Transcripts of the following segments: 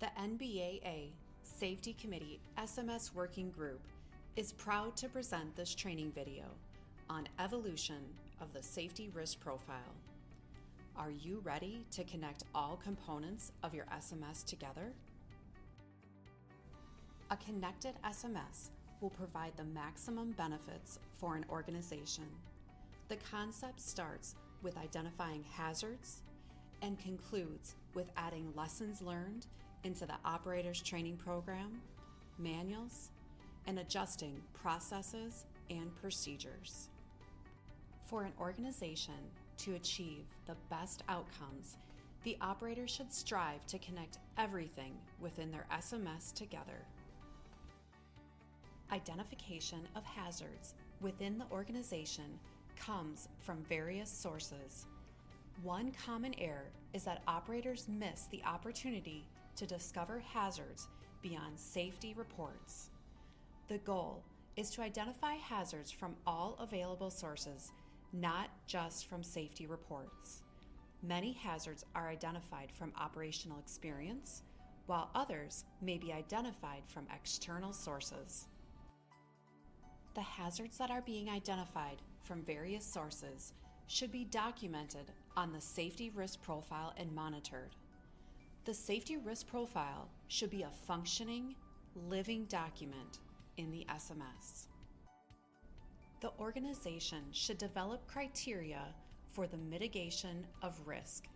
The NBAA Safety Committee SMS Working Group is proud to present this training video on evolution of the safety risk profile. Are you ready to connect all components of your SMS together? A connected SMS will provide the maximum benefits for an organization. The concept starts with identifying hazards and concludes with adding lessons learned into the operator's training program, manuals, and adjusting processes and procedures. For an organization to achieve the best outcomes, the operator should strive to connect everything within their SMS together. Identification of hazards within the organization comes from various sources. One common error is that operators miss the opportunity to discover hazards beyond safety reports. The goal is to identify hazards from all available sources, not just from safety reports. Many hazards are identified from operational experience, while others may be identified from external sources. The hazards that are being identified from various sources should be documented on the safety risk profile and monitored. The safety risk profile should be a functioning, living document in the SMS. The organization should develop criteria for the mitigation of risk.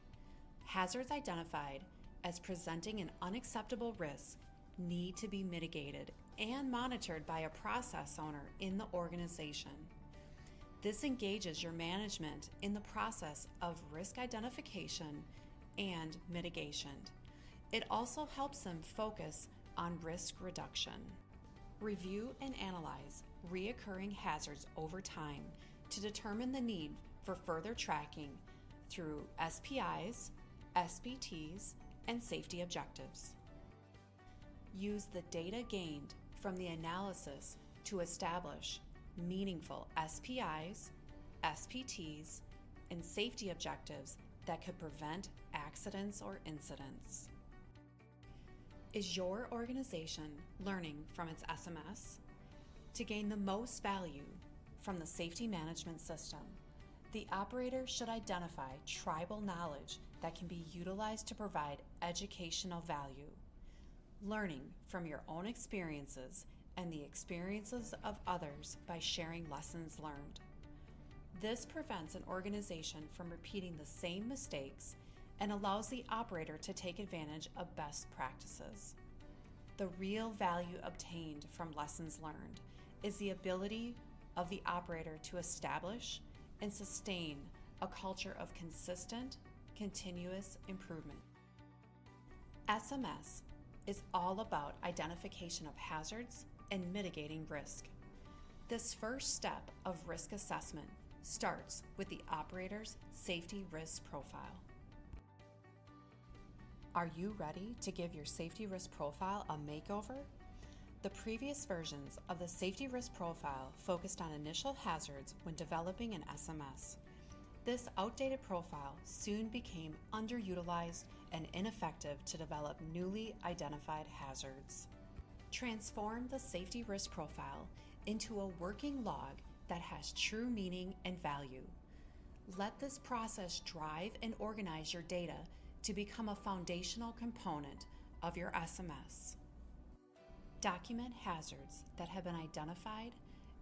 Hazards identified as presenting an unacceptable risk need to be mitigated and monitored by a process owner in the organization. This engages your management in the process of risk identification and mitigation. It also helps them focus on risk reduction. Review and analyze reoccurring hazards over time to determine the need for further tracking through SPIs, SBTs, and safety objectives. Use the data gained from the analysis to establish meaningful SPIs, SPTs, and safety objectives that could prevent accidents or incidents. Is your organization learning from its SMS? To gain the most value from the safety management system, the operator should identify tribal knowledge that can be utilized to provide educational value. Learning from your own experiences and the experiences of others by sharing lessons learned. This prevents an organization from repeating the same mistakes and allows the operator to take advantage of best practices. The real value obtained from lessons learned is the ability of the operator to establish and sustain a culture of consistent, continuous improvement. SMS is all about identification of hazards and mitigating risk. This first step of risk assessment starts with the operator's safety risk profile. Are you ready to give your safety risk profile a makeover? The previous versions of the safety risk profile focused on initial hazards when developing an SMS. This outdated profile soon became underutilized and ineffective to develop newly identified hazards. Transform the safety risk profile into a working log that has true meaning and value. Let this process drive and organize your data to become a foundational component of your SMS. Document hazards that have been identified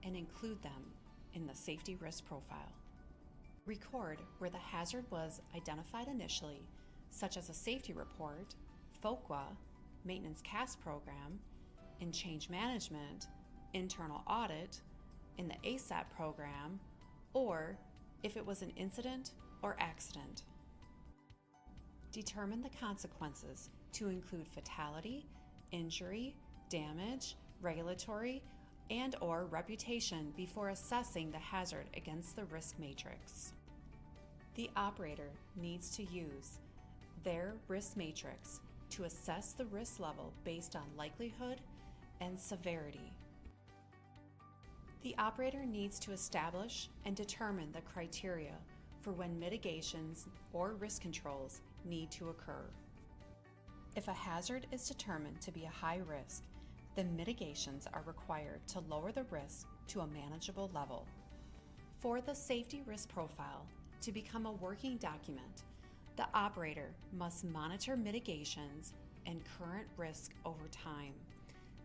and include them in the safety risk profile. Record where the hazard was identified initially, such as a safety report, FOQA, maintenance CAS program, in change management, internal audit, in the ASAP program, or if it was an incident or accident. Determine the consequences to include fatality, injury, damage, regulatory, and/or reputation before assessing the hazard against the risk matrix. The operator needs to use their risk matrix to assess the risk level based on likelihood and severity. The operator needs to establish and determine the criteria for when mitigations or risk controls need to occur. If a hazard is determined to be a high risk, then mitigations are required to lower the risk to a manageable level. For the safety risk profile to become a working document, the operator must monitor mitigations and current risk over time.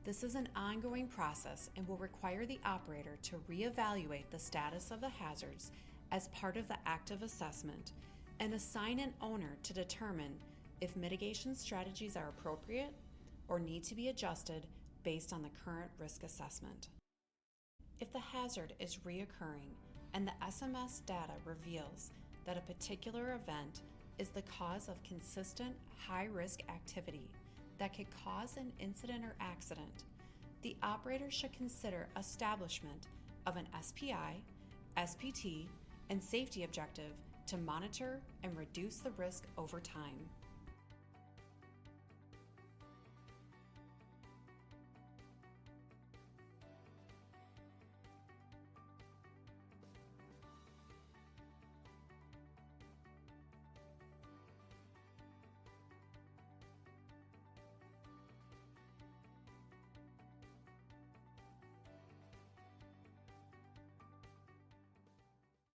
This is an ongoing process and will require the operator to reevaluate the status of the hazards as part of the active assessment and assign an owner to determine if mitigation strategies are appropriate or need to be adjusted based on the current risk assessment. If the hazard is reoccurring and the SMS data reveals that a particular event is the cause of consistent high-risk activity that could cause an incident or accident, the operator should consider establishment of an SPI, SPT, and safety objective to monitor and reduce the risk over time.